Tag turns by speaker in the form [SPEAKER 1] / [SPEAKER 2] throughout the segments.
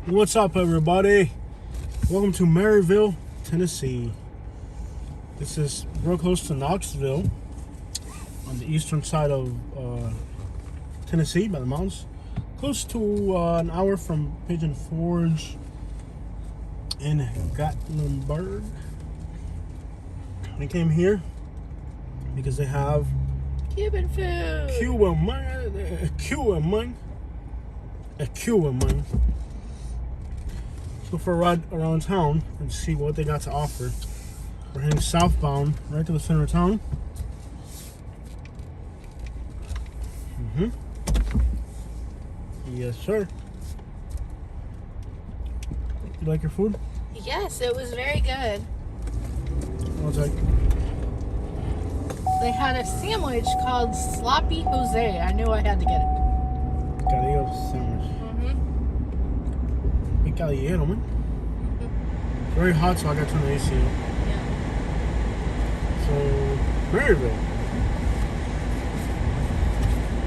[SPEAKER 1] What's up, everybody? Welcome to Maryville, Tennessee. This is real close to Knoxville, on the eastern side of Tennessee, by the mountains. Close to an hour from Pigeon Forge in Gatlinburg. We came here because they have
[SPEAKER 2] Cuban food.
[SPEAKER 1] Cuban. So for a ride around town and see what they got to offer. We're heading southbound, right to the center of town. Yes, sir. You like your food?
[SPEAKER 2] Yes, it was very good.
[SPEAKER 1] I'll take.
[SPEAKER 2] They had a sandwich called Sloppy Jose. I knew I had to get it.
[SPEAKER 1] Gotta eat a sandwich. Big caliente, man. It's very hot, so I got to turn the AC up.
[SPEAKER 2] Yeah.
[SPEAKER 1] So, Maryville.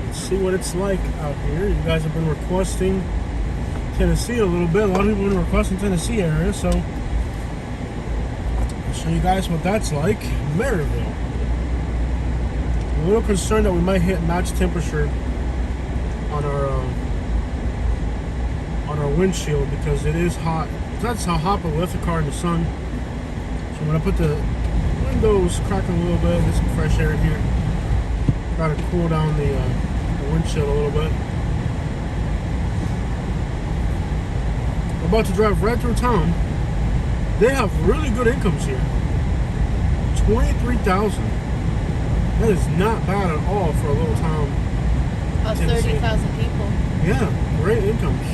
[SPEAKER 1] Let's see what it's like out here. You guys have been requesting Tennessee a little bit. A lot of people have been requesting Tennessee area, so I'll show you guys what that's like. Maryville. I'm a little concerned that we might hit match temperature on our windshield because it is hot. That's how hot, but we left the car in the sun. So I'm gonna put the windows cracking a little bit, get some fresh air in here. Try to cool down the windshield a little bit. We're about to drive right through town. They have really good incomes here. 23,000. That is not bad at all for a little town.
[SPEAKER 2] About 30,000 people.
[SPEAKER 1] Yeah, great incomes.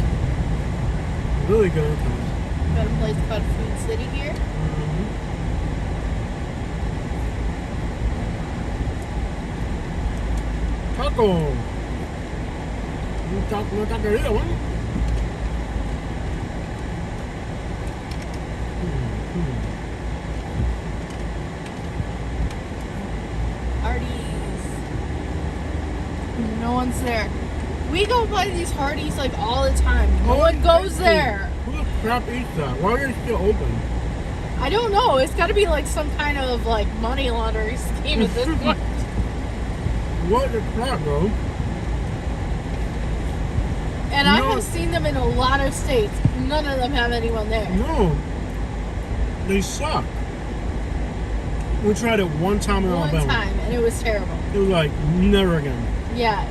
[SPEAKER 1] Really good incomes.
[SPEAKER 2] Got a place called Food City here.
[SPEAKER 1] Taco. No taqueria, man.
[SPEAKER 2] Hardee's. No one's there. We go by these Hardee's like all the time. No one goes there.
[SPEAKER 1] Who the crap eats that? Why are they still open?
[SPEAKER 2] I don't know. It's got to be like some kind of like money laundering scheme at this point.
[SPEAKER 1] What the crap, bro?
[SPEAKER 2] And I have seen them in a lot of states. None of them have anyone there.
[SPEAKER 1] No. They suck. We tried it one time in Alabama.
[SPEAKER 2] One time, and it was terrible.
[SPEAKER 1] It was like, never again.
[SPEAKER 2] Yeah.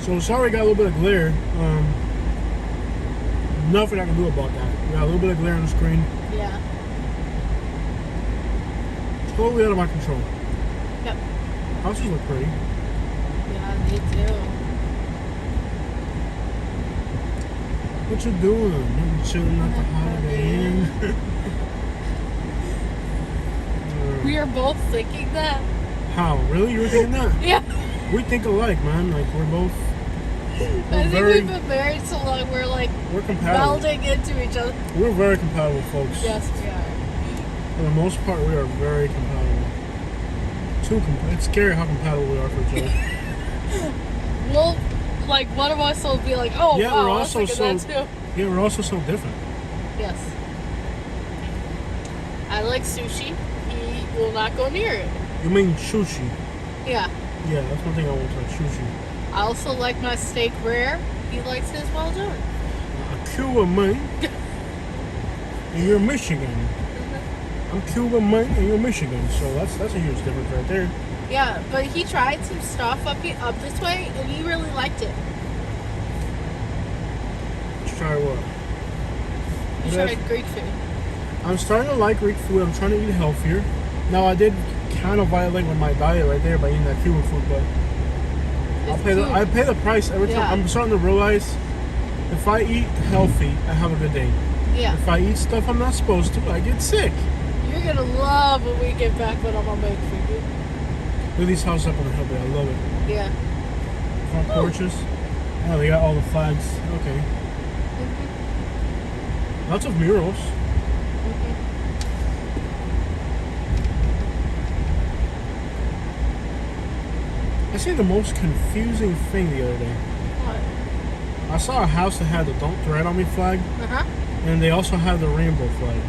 [SPEAKER 1] So sorry, got a little bit of glare. Nothing I can do about that. We got a little bit of glare on the screen.
[SPEAKER 2] Yeah.
[SPEAKER 1] Totally out of my control.
[SPEAKER 2] Yep.
[SPEAKER 1] Houses look pretty.
[SPEAKER 2] Yeah, me too.
[SPEAKER 1] What you doing? I'm chilling at the Holiday Inn.
[SPEAKER 2] We are both thinking that.
[SPEAKER 1] How? Really? You were thinking that?
[SPEAKER 2] Yeah.
[SPEAKER 1] We think alike, man. Like, we're both...
[SPEAKER 2] I think we've been married so long, we're
[SPEAKER 1] compatible.
[SPEAKER 2] melding into each other.
[SPEAKER 1] We're very compatible, folks.
[SPEAKER 2] Yes, we are.
[SPEAKER 1] For the most part, we are very compatible. It's scary how compatible we are for each other.
[SPEAKER 2] Well, like, one of us will be like, oh,
[SPEAKER 1] yeah,
[SPEAKER 2] wow,
[SPEAKER 1] we're also
[SPEAKER 2] that too.
[SPEAKER 1] Yeah, we're also so different.
[SPEAKER 2] Yes. I like sushi. He will not go near it.
[SPEAKER 1] You mean sushi?
[SPEAKER 2] Yeah.
[SPEAKER 1] Yeah, that's one thing I want to like, sushi.
[SPEAKER 2] I also like my steak rare. He likes his well done.
[SPEAKER 1] Cuban, man. And you're Michigan. I'm Cuban, man, and you're Michigan. So that's a huge difference right there.
[SPEAKER 2] Yeah, but he tried some stuff up this way, and he really liked it.
[SPEAKER 1] Let's try what?
[SPEAKER 2] He tried Greek food.
[SPEAKER 1] I'm starting to like Greek food. I'm trying to eat healthier. Now, I did kind of violate with my diet right there by eating that Cuban food, but I pay the price every time. I'm starting to realize if I eat healthy, I have a good day.
[SPEAKER 2] Yeah.
[SPEAKER 1] If I eat stuff I'm not supposed to, I get sick.
[SPEAKER 2] You're gonna love when we get back when I'm gonna make for you.
[SPEAKER 1] Look at these houses up on the hill there. I love it.
[SPEAKER 2] Yeah.
[SPEAKER 1] Front porches. Oh, they got all the flags. Okay. Lots of murals. I see the most confusing thing the other day.
[SPEAKER 2] What?
[SPEAKER 1] I saw a house that had the "Don't Threat on Me" flag,
[SPEAKER 2] Uh-huh.
[SPEAKER 1] and they also have the rainbow flag.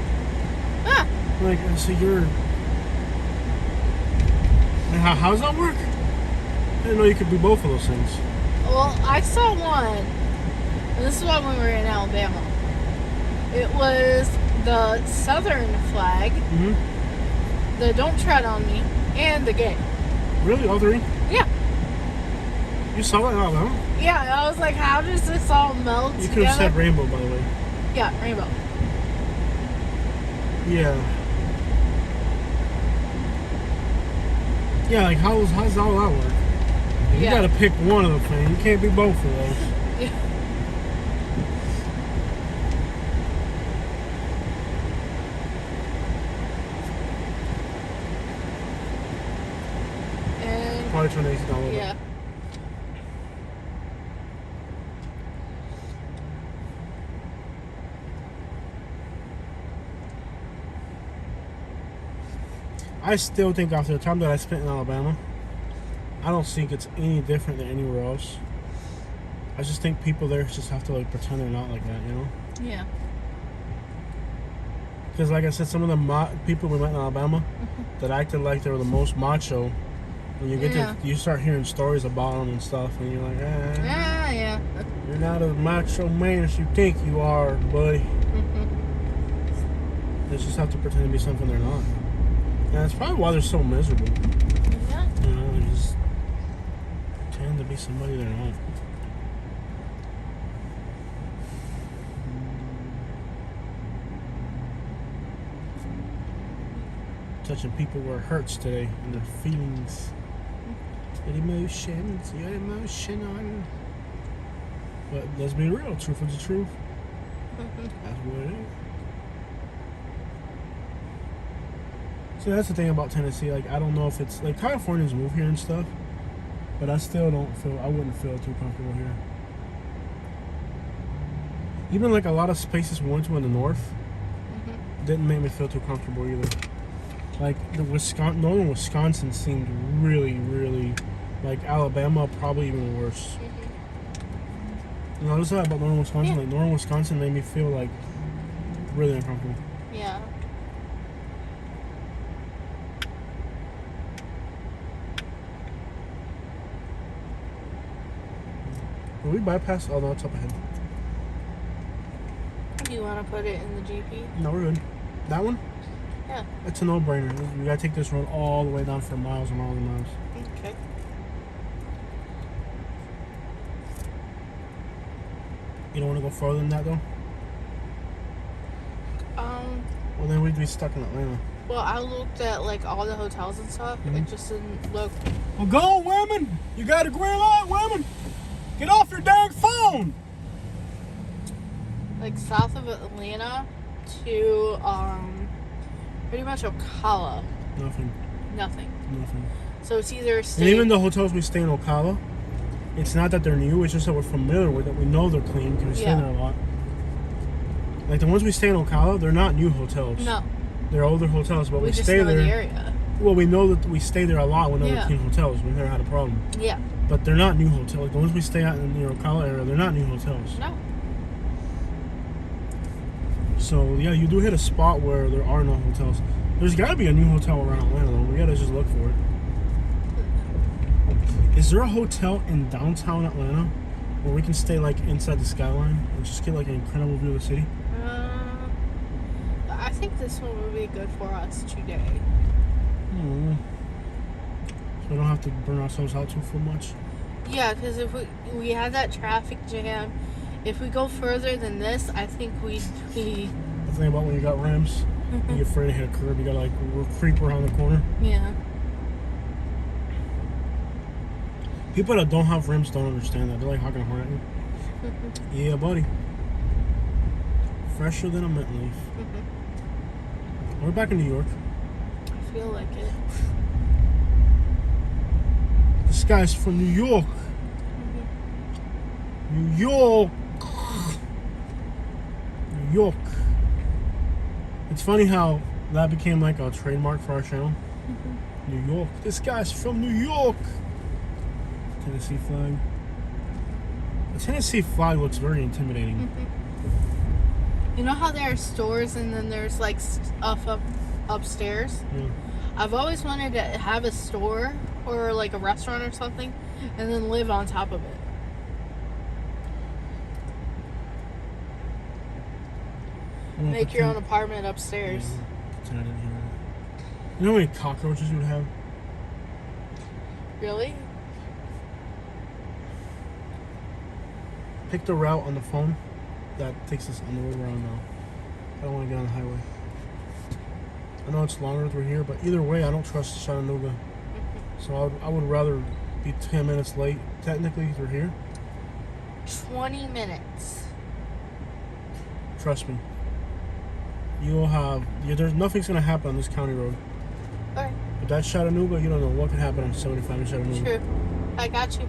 [SPEAKER 2] Ah.
[SPEAKER 1] Like, so you're. And how does that work? I didn't know you could do both of those things.
[SPEAKER 2] Well, I saw one. And this is when we were in Alabama. It was the Southern flag,
[SPEAKER 1] Mm-hmm.
[SPEAKER 2] the "Don't Tread on Me," and the gay.
[SPEAKER 1] Really, all three?
[SPEAKER 2] Yeah.
[SPEAKER 1] You saw that in Alabama?
[SPEAKER 2] Yeah, I was like, how does this all meld
[SPEAKER 1] You could
[SPEAKER 2] together?
[SPEAKER 1] have said rainbow, by the way.
[SPEAKER 2] Yeah, rainbow.
[SPEAKER 1] Yeah. Yeah, like how's all that work? You
[SPEAKER 2] Yeah.
[SPEAKER 1] gotta pick one of the things. You can't be both of those.
[SPEAKER 2] Yeah. And
[SPEAKER 1] Probably turn the AC down a little
[SPEAKER 2] yeah.
[SPEAKER 1] bit. I still think after the time that I spent in Alabama, I don't think it's any different than anywhere else. I just think people there just have to like pretend they're not like that, you know?
[SPEAKER 2] Yeah.
[SPEAKER 1] Because like I said, some of the people we met in Alabama that acted like they were the most macho, when you get to, you start hearing stories about them and stuff, and you're like,
[SPEAKER 2] Yeah.
[SPEAKER 1] you're not as macho man as you think you are, buddy. They just have to pretend to be something they're not. And that's probably why they're so miserable.
[SPEAKER 2] Yeah.
[SPEAKER 1] You know, they just pretend to be somebody they're not. Touching people where it hurts today and their feelings. Your emotions, your emotional. But let's be real, truth is the truth. That's what it is. See, that's the thing about Tennessee. Like, I don't know if it's like Californians move here and stuff, but I still don't feel. I wouldn't feel too comfortable here. Even like a lot of places we went to in the north didn't make me feel too comfortable either. Like the northern Wisconsin seemed really, really like Alabama, probably even worse. You know, I was talking about northern Wisconsin.
[SPEAKER 2] Yeah.
[SPEAKER 1] Like northern Wisconsin made me feel like really uncomfortable.
[SPEAKER 2] Yeah.
[SPEAKER 1] Will we bypass? Oh no, it's up ahead.
[SPEAKER 2] Do you want to put it in the GP?
[SPEAKER 1] No, we're good. That one?
[SPEAKER 2] Yeah.
[SPEAKER 1] It's a no-brainer. We gotta take this road all the way down for miles and miles and miles.
[SPEAKER 2] Okay.
[SPEAKER 1] You don't want to go farther than that though? Well, then we'd be stuck in Atlanta.
[SPEAKER 2] Well, I looked at like all the hotels and stuff. It just didn't look.
[SPEAKER 1] Well, go, women! You got a green light, women! Get off your dang phone!
[SPEAKER 2] Like south of Atlanta to pretty much Ocala.
[SPEAKER 1] Nothing.
[SPEAKER 2] Nothing.
[SPEAKER 1] Nothing.
[SPEAKER 2] So it's either
[SPEAKER 1] And
[SPEAKER 2] stay.
[SPEAKER 1] even the hotels we stay in Ocala, it's not that they're new, it's just that we're familiar with it. We know they're clean because we stay there a lot. Like the ones we stay in Ocala, they're not new hotels.
[SPEAKER 2] No.
[SPEAKER 1] They're older hotels, but we
[SPEAKER 2] just
[SPEAKER 1] stay
[SPEAKER 2] know
[SPEAKER 1] there.
[SPEAKER 2] the area.
[SPEAKER 1] Well, we know that we stay there a lot when they're clean hotels. We never had a problem.
[SPEAKER 2] Yeah.
[SPEAKER 1] But they're not new hotels. Like the ones we stay at in the Ocala area, they're not new hotels.
[SPEAKER 2] No.
[SPEAKER 1] So yeah, you do hit a spot where there are no hotels. There's got to be a new hotel around Atlanta though. We got to just look for it. Is there a hotel in downtown Atlanta where we can stay like inside the skyline and just get like an incredible view of the city?
[SPEAKER 2] I think this one would be good for us today.
[SPEAKER 1] So we don't have to burn ourselves out too much.
[SPEAKER 2] Yeah, because if we had that traffic jam, if we go further than this, I think we'd be.
[SPEAKER 1] The thing about when you got rims, you're afraid to hit a curb. You gotta like creep around the corner.
[SPEAKER 2] Yeah.
[SPEAKER 1] People that don't have rims don't understand that. They're like honking a horn at you. Yeah, buddy. Fresher than a mint leaf. We're back in New York.
[SPEAKER 2] I feel like it.
[SPEAKER 1] This guy's from New York. New York. New York. It's funny how that became like a trademark for our channel. New York. This guy's from New York. Tennessee flag. The Tennessee flag looks very intimidating.
[SPEAKER 2] You know how there are stores and then there's like stuff upstairs?
[SPEAKER 1] Yeah.
[SPEAKER 2] I've always wanted to have a store or like a restaurant or something and then live on top of it. Make your own apartment upstairs.
[SPEAKER 1] Yeah, you know how many cockroaches you would have?
[SPEAKER 2] Really?
[SPEAKER 1] Pick the route on the phone that takes us on the road we're on now. I don't want to get on the highway. I know it's longer through here, but either way, I don't trust Chattanooga. So I would rather be 10 minutes late, technically, through here.
[SPEAKER 2] 20 minutes.
[SPEAKER 1] Trust me. You'll have... there's nothing's going to happen on this county road.
[SPEAKER 2] Alright.
[SPEAKER 1] But that's Chattanooga, you don't know what could happen on 75 in Chattanooga.
[SPEAKER 2] True. I got you.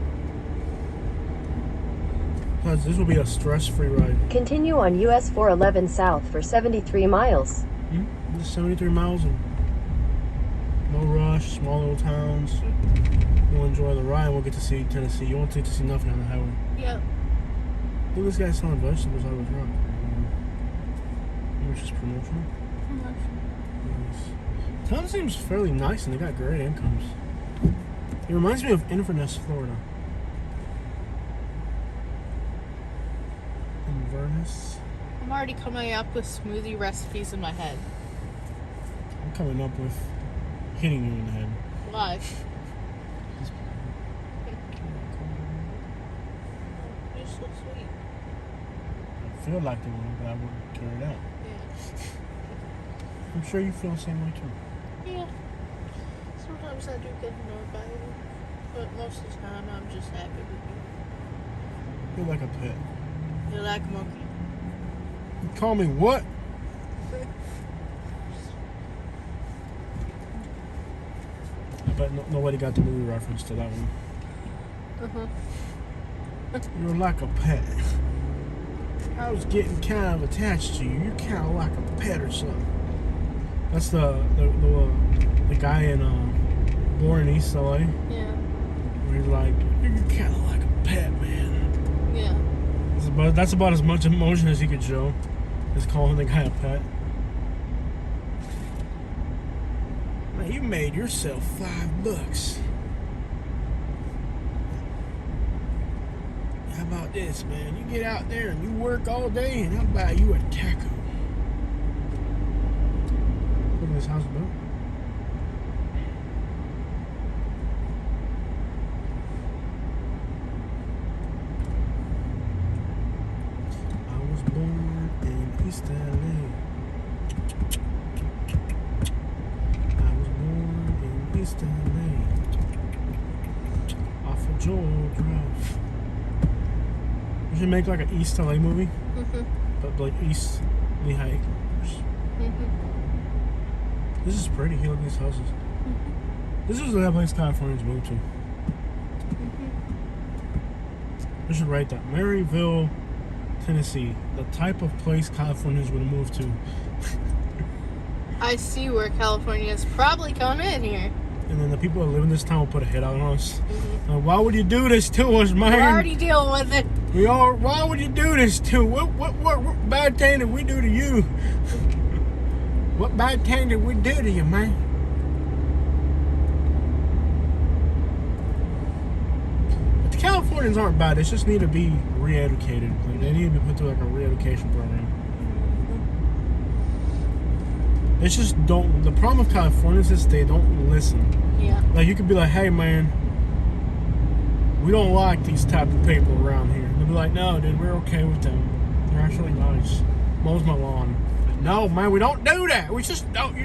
[SPEAKER 1] Plus, this will be a stress-free ride.
[SPEAKER 3] Continue on US 411 South for 73 miles.
[SPEAKER 1] Just 73 miles of no rush, small little towns. We'll enjoy the ride. We'll get to see Tennessee. You won't get to see nothing on the highway.
[SPEAKER 2] Yep.
[SPEAKER 1] Look, this guy's selling vegetables out of his truck. Maybe it's just promotional. Nice. Town seems fairly nice and they got great incomes. It reminds me of Inverness, Florida. Inverness.
[SPEAKER 2] I'm already coming up with smoothie recipes in my head.
[SPEAKER 1] I'm coming up with hitting you in the head.
[SPEAKER 2] Why? You're so sweet.
[SPEAKER 1] I feel like they would, but I wouldn't carry it out.
[SPEAKER 2] Yeah.
[SPEAKER 1] I'm sure you feel the same way too.
[SPEAKER 2] Yeah. Sometimes I do get annoyed by you, but most of the time I'm just happy with you.
[SPEAKER 1] You're like a pet.
[SPEAKER 2] You're like a monkey.
[SPEAKER 1] You call me what? I bet nobody got the movie reference to that one. You're like a pet. I was getting kind of attached to you. You're kind of like a pet or something. That's the guy in Born in East LA.
[SPEAKER 2] Yeah.
[SPEAKER 1] Where he's like, you're kind of like a pet, man.
[SPEAKER 2] Yeah.
[SPEAKER 1] That's about as much emotion as he could show. Is calling the guy a pet. Man, you made yourself $5. How about this, man? You get out there and you work all day, and I'll buy you a taco. Look at this house built. I was born in East LA. I was born in East LA. Off of Joel Drive. We should make like an East LA movie, but like East Lehigh Acres. This is pretty. Look at these houses. This is the place Californians move to. We should write that. Maryville, Tennessee. The type of place Californians would move to.
[SPEAKER 2] I see where Californians probably come in here.
[SPEAKER 1] And then the people that live in this town will put a hit out on us. Why would you do this to us, man?
[SPEAKER 2] We're already dealing with it.
[SPEAKER 1] Why would you do this to? What bad thing did we do to you? What bad thing did we do to you, man? But the Californians aren't bad. They just need to be re-educated. Like, they need to be put through like a re-education program. They just don't. The problem with Californians is they don't listen.
[SPEAKER 2] Yeah.
[SPEAKER 1] Like, you could be like, hey, man, we don't like these type of people around here. They'll be like, no, dude, we're okay with them. They're actually nice. Mows my lawn. But no, man, we don't do that. We just don't.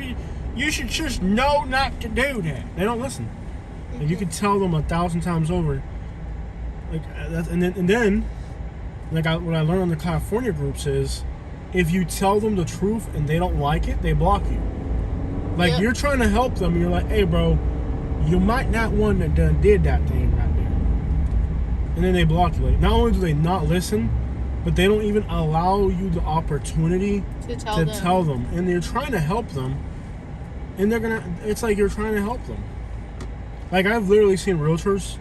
[SPEAKER 1] You should just know not to do that. They don't listen. And you can tell them 1,000 times over. Like, and then, what I learned on the California groups is, if you tell them the truth and they don't like it, they block you. Like, you're trying to help them, and you're like, hey, bro, you might not want to done did that thing right there. And then they block you. Like, not only do they not listen, but they don't even allow you the opportunity
[SPEAKER 2] to
[SPEAKER 1] tell them. And you're trying to help them, and it's like you're trying to help them. Like, I've literally seen realtors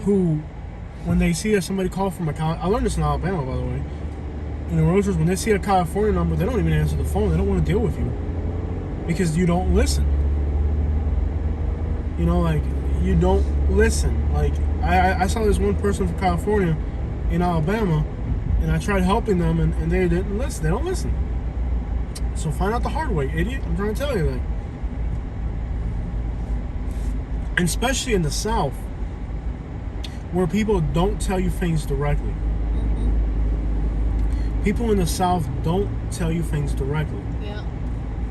[SPEAKER 1] who when they see somebody call from a I learned this in Alabama, by the way. In the road trips, when they see a California number, they don't even answer the phone. They don't want to deal with you because you don't listen. You know, like, you don't listen. Like, I saw this one person from California in Alabama, and I tried helping them, and they didn't listen. They don't listen. So find out the hard way, idiot. I'm trying to tell you that. And especially in the South, where people don't tell you things directly. People in the South don't tell you things directly.
[SPEAKER 2] Yeah.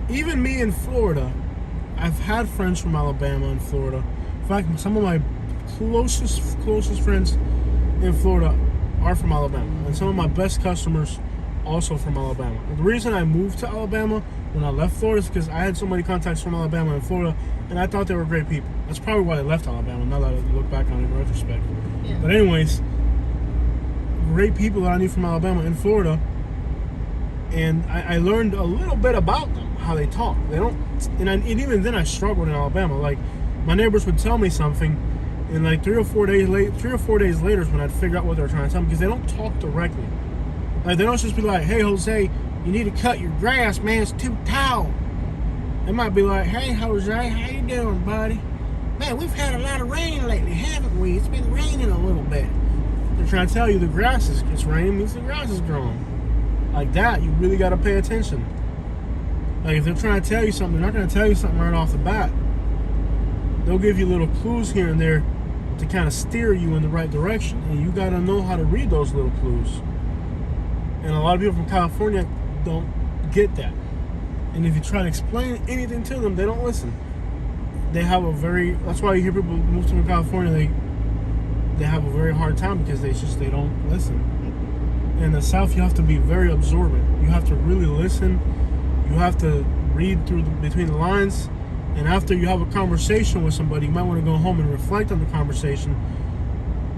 [SPEAKER 1] Even me in Florida, I've had friends from Alabama and Florida. In fact, some of my closest friends in Florida are from Alabama. And some of my best customers also from Alabama. And the reason I moved to Alabama when I left Florida is because I had so many contacts from Alabama and Florida, and I thought they were great people. That's probably why I left Alabama, now that I look back on it in retrospect.
[SPEAKER 2] Yeah.
[SPEAKER 1] But anyways, great people that I knew from Alabama and Florida, and I learned a little bit about them, how they talk. They don't, and even then I struggled in Alabama. Like, my neighbors would tell me something, and like 3 or 4 days later is when I'd figure out what they were trying to tell me, because they don't talk directly. Like, they don't just be like, "Hey, Jose, you need to cut your grass, man. It's too tall." They might be like, "Hey, Jose, how you doing, buddy? Man, we've had a lot of rain lately, haven't we? It's been raining a little bit." They're trying to tell you it's raining means the grass is growing. Like that, you really got to pay attention. Like, if they're trying to tell you something, they're not going to tell you something right off the bat. They'll give you little clues here and there to kind of steer you in the right direction, and you got to know how to read those little clues. And a lot of people from California don't get that. And if you try to explain anything to them, they don't listen. They have that's why you hear people move to California, they have a very hard time because they don't listen. In the South, you have to be very absorbent. You have to really listen. You have to read between the lines. And after you have a conversation with somebody, you might want to go home and reflect on the conversation.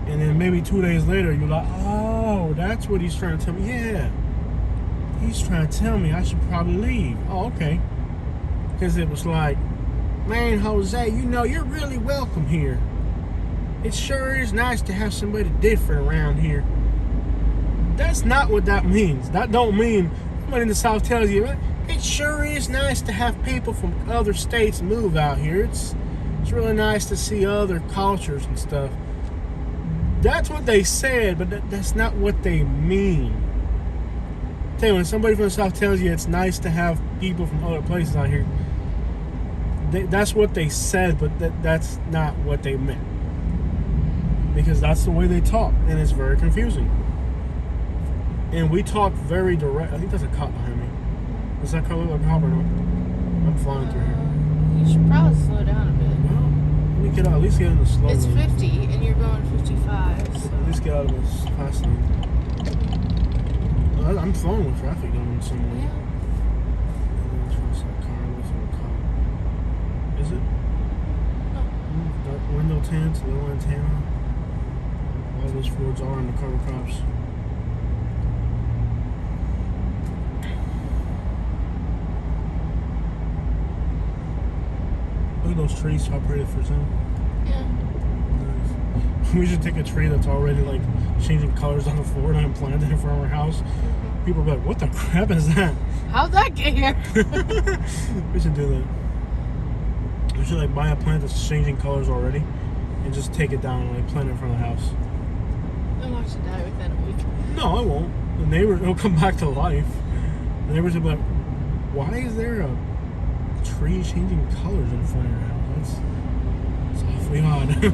[SPEAKER 1] And then maybe 2 days later, you're like, "Oh, that's what he's trying to tell me. Yeah, he's trying to tell me I should probably leave. Oh, okay." Because it was like, "Man, Jose, you're really welcome here. It sure is nice to have somebody different around here." That's not what that means. That don't mean somebody in the South tells you, "It sure is nice to have people from other states move out here. It's really nice to see other cultures and stuff." That's what they said, but that's not what they mean. Tell you, when somebody from the South tells you it's nice to have people from other places out here, that's what they said, but that's not what they meant. Because that's the way they talk, and it's very confusing. And we talk very direct. I think there's a cop behind me. Does that car look like a cop or not? I'm flying through here.
[SPEAKER 2] You should probably slow down a bit.
[SPEAKER 1] Well, let me at least get in the slow
[SPEAKER 2] It's
[SPEAKER 1] lane.
[SPEAKER 2] 50 and you're going 55. So.
[SPEAKER 1] At least get out of this fast lane. I'm flowing with traffic going somewhere.
[SPEAKER 2] Yeah.
[SPEAKER 1] Is it?
[SPEAKER 2] No.
[SPEAKER 1] Dark window tint, little antenna. All those Fords are undercover cops. Look at those trees separated for some.
[SPEAKER 2] Yeah.
[SPEAKER 1] Nice. We should take a tree that's already like changing colors on the Ford and plant it in front of our house.
[SPEAKER 2] Mm-hmm.
[SPEAKER 1] People are like, "What the crap is that?"
[SPEAKER 2] How'd that get here?
[SPEAKER 1] We should do that. We should like buy a plant that's changing colors already and just take it down and like plant it in front of the house.
[SPEAKER 2] Then watch it die within a week.
[SPEAKER 1] No, I won't. The neighbor, it'll come back to life. The neighbors will be like, "Why is there a tree changing colors in front of your house? That's awfully odd."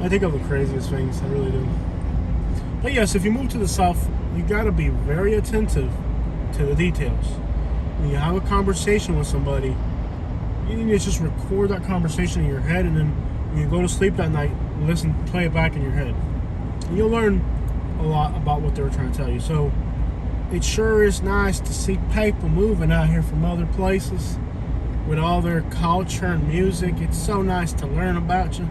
[SPEAKER 1] I think of the craziest things, I really do. But yes, if you move to the South, you gotta be very attentive to the details. When you have a conversation with somebody, you need to just record that conversation in your head, and then when you go to sleep that night, play it back in your head. And you'll learn a lot about what they were trying to tell you. So it sure is nice to see people moving out here from other places with all their culture and music. It's so nice to learn about you.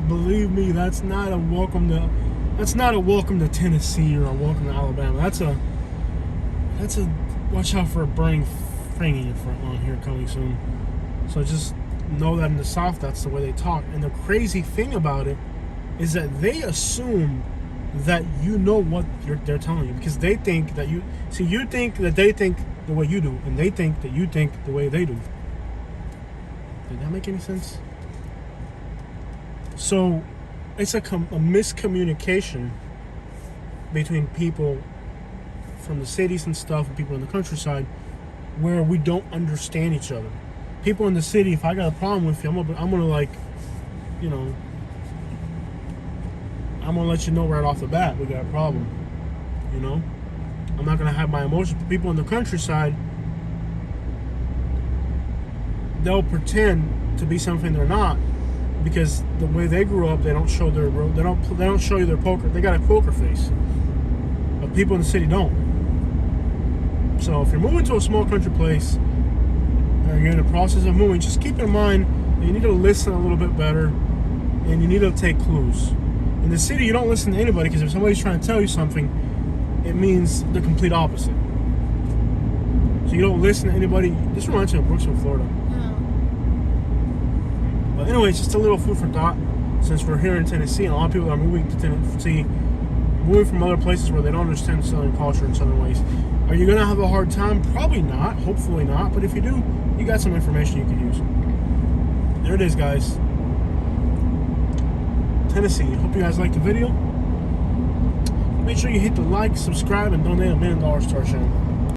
[SPEAKER 1] Believe me, that's not a welcome to Tennessee or a welcome to Alabama. That's a watch out for a burning thing in your front lawn here coming soon. So just know that in the South, that's the way they talk. And the crazy thing about it is that they assume that you know what they're telling you, because they think that you think that they think the way you do, and they think that you think the way they do. Did that make any sense? So it's a miscommunication between people from the cities and stuff and people in the countryside, where we don't understand each other. People in the city, if I got a problem with you, I'm gonna like, you know, I'm gonna let you know right off the bat we got a problem. You know, I'm not gonna have my emotions. People in the countryside, they'll pretend to be something they're not, because the way they grew up, they don't show they don't show you their poker. They got a poker face, but people in the city don't. So if you're moving to a small country place, or you're in the process of moving, just keep in mind that you need to listen a little bit better, and you need to take clues. In the city, you don't listen to anybody, because if somebody's trying to tell you something, it means the complete opposite. So you don't listen to anybody. This reminds me of Brooksville, Florida.
[SPEAKER 2] Yeah.
[SPEAKER 1] But anyway, it's just a little food for thought, since we're here in Tennessee, and a lot of people are moving to Tennessee, moving from other places where they don't understand Southern culture in Southern ways. Are you going to have a hard time? Probably not. Hopefully not. But if you do, you got some information you can use. There it is, guys. Tennessee. Hope you guys liked the video. Make sure you hit the like, subscribe, and donate $1 million to our channel.